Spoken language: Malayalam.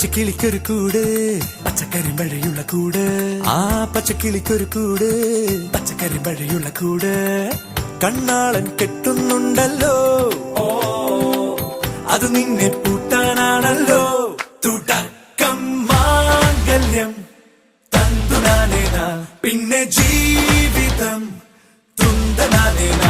പച്ചക്കിളിക്കൊരു കൂട് പച്ചക്കരിമ്പഴയുള്ള കൂട് ആ പച്ചക്കിളിക്കൊരു കൂട് പച്ചക്കരിമ്പഴയുള്ള കൂട് കണ്ണാളൻ കെട്ടുന്നുണ്ടല്ലോ അത് നിന്നെ പൂട്ടാനാണല്ലോ തുടക്കം മാംഗല്യം തന്തുനാനേന പിന്നെ ജീവിതം തുന്തനാനേന